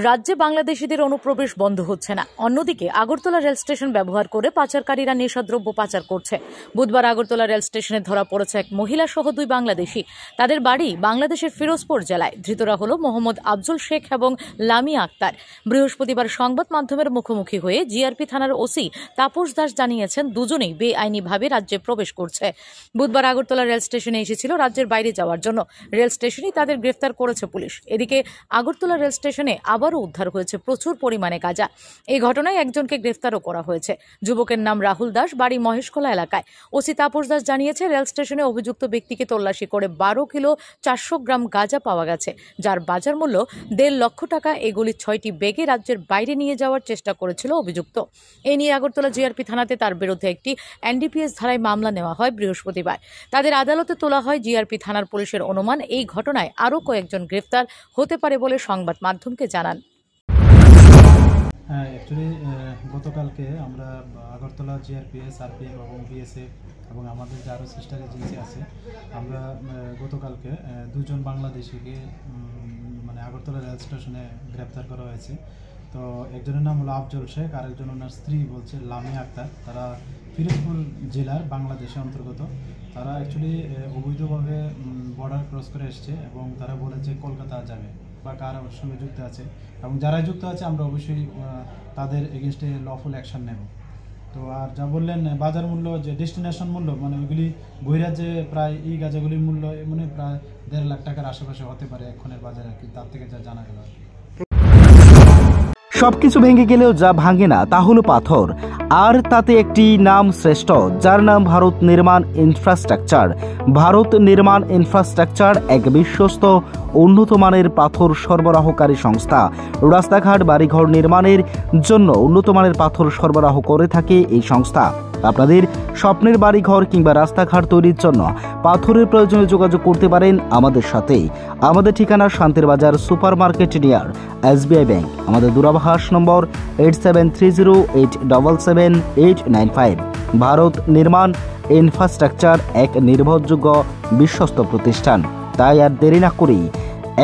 রাজ্যে বাংলাদেশিদের অনুপ্রবেশ বন্ধ হচ্ছে না। অন্যদিকে আগরতলা রেল স্টেশন ব্যবহার করে পাচারকারীরা নেশাদ্রব্য পাচার করছে। বুধবার আগরতলা রেল স্টেশনে ধরা পড়েছে এক মহিলা সহ 2 বাংলাদেশি। তাদের বাড়ি বাংলাদেশের ফিরোজপুর জেলায়। ধৃতরা হল মোহাম্মদ আফজল শেখ এবং লামিয়া আক্তার। বৃহস্পতিবার সংবাদ মাধ্যমের মুখোমুখি হয়ে জিআরপি থানার ওসি তাপস দাস জানিয়েছেন, দুজনেই বেআইনিভাবে রাজ্যে প্রবেশ করছে। বুধবার আগরতলা রেল স্টেশনে এসেছিল রাজ্যের বাইরে যাওয়ার জন্য। রেল স্টেশনেই তাদের গ্রেফতার করেছে পুলিশ। এদিকে আগরতলা রেল স্টেশনে আবারও উদ্ধার হয়েছে প্রচুর পরিমাণে গাঁজা। এই ঘটনায় একজনকে গ্রেফতারও করা হয়েছে। যুবকের নাম রাহুল দাস, বাড়ি মহেশখোলা এলাকায়। ওসি তাপস দাস জানিয়েছে, রেল স্টেশনে অভিযুক্ত ব্যক্তিকে তল্লাশি করে 12 কিলো 400 গ্রাম গাঁজা পাওয়া গেছে, যার বাজার মূল্য 1.5 লক্ষ টাকা। এগুলি 6টি ব্যাগে রাজ্যের বাইরে নিয়ে যাওয়ার চেষ্টা করেছিল অভিযুক্ত। এ নিয়ে আগরতলা জিআরপি থানাতে তার বিরুদ্ধে একটি এনডিপিএস ধারায় মামলা নেওয়া হয় বৃহস্পতিবার। তাদের আদালতে তোলা হয়। জিআরপি থানার পুলিশের অনুমান, এই ঘটনায় আরও কয়েকজন গ্রেফতার হতে পারে বলে সংবাদ মাধ্যমকে জানান। অ্যাকচুয়ালি গতকালকে আমরা আগরতলা জিআরপিএস, আরপিএফ এবং বিএসএফ এবং আমাদের যে আরও সিস্টার এজেন্সি আছে, আমরা গতকালকে 2 জন বাংলাদেশিকে মানে আগরতলা রেল স্টেশনে গ্রেপ্তার করা হয়েছে। তো একজনের নাম হলো আফজল শেখ, আর একজন ওনার স্ত্রী বলছে লামিয়া আক্তার। তারা ফিরোজপুর জেলার বাংলাদেশের অন্তর্গত। তারা অ্যাকচুয়ালি অবৈধভাবে বর্ডার ক্রস করে এসছে এবং তারা বলেছে কলকাতা যাবে বা কার সঙ্গে যুক্ত আছে, এবং যারা যুক্ত আছে আমরা অবশ্যই তাদের এগেনস্টে লফুল অ্যাকশন নেব। তো আর যা বললেন বাজার মূল্য, যে ডেস্টিনেশন মূল্য, মানে ওইগুলি বহিরাজ্যে প্রায় এই গাঁজাগুলির মূল্য মানে প্রায় 1.5 লাখ টাকার আশেপাশে হতে পারে এক্ষণের বাজারে আর কি, তার থেকে যা জানা গেল আর কি। সবকিছু ভেঙে গেলেও যা ভাঙে না তা হলো পাথর, আর তাতে একটি নাম শ্রেষ্ঠ, যার নাম ভারত নির্মাণ ইনফ্রাস্ট্রাকচার। ভারত নির্মাণ ইনফ্রাস্ট্রাকচার এক বিশ্বস্ত উন্নত মানের পাথর সরবরাহকারী সংস্থা। রাস্তাঘাট, বাড়িঘর নির্মাণের জন্য উন্নত মানের পাথর সরবরাহ করে থাকে এই সংস্থা। আপনাদের স্বপ্নের বাড়িঘর কিংবা রাস্তাঘাট তৈরির জন্য পাথরের প্রয়োজনে যোগাযোগ করতে পারেন আমাদের সাথে। আমাদের ঠিকানা শান্তির বাজার super market near SBI bank. আমাদের দূরভাষ নম্বর 8730877895। ভারত নির্মাণ ইনফ্রাস্ট্রাকচার এক নির্ভরযোগ্য বিশ্বস্ত প্রতিষ্ঠান। তাই আর দেরি না করেই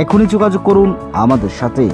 এখনই যোগাযোগ করুন আমাদের সাথে।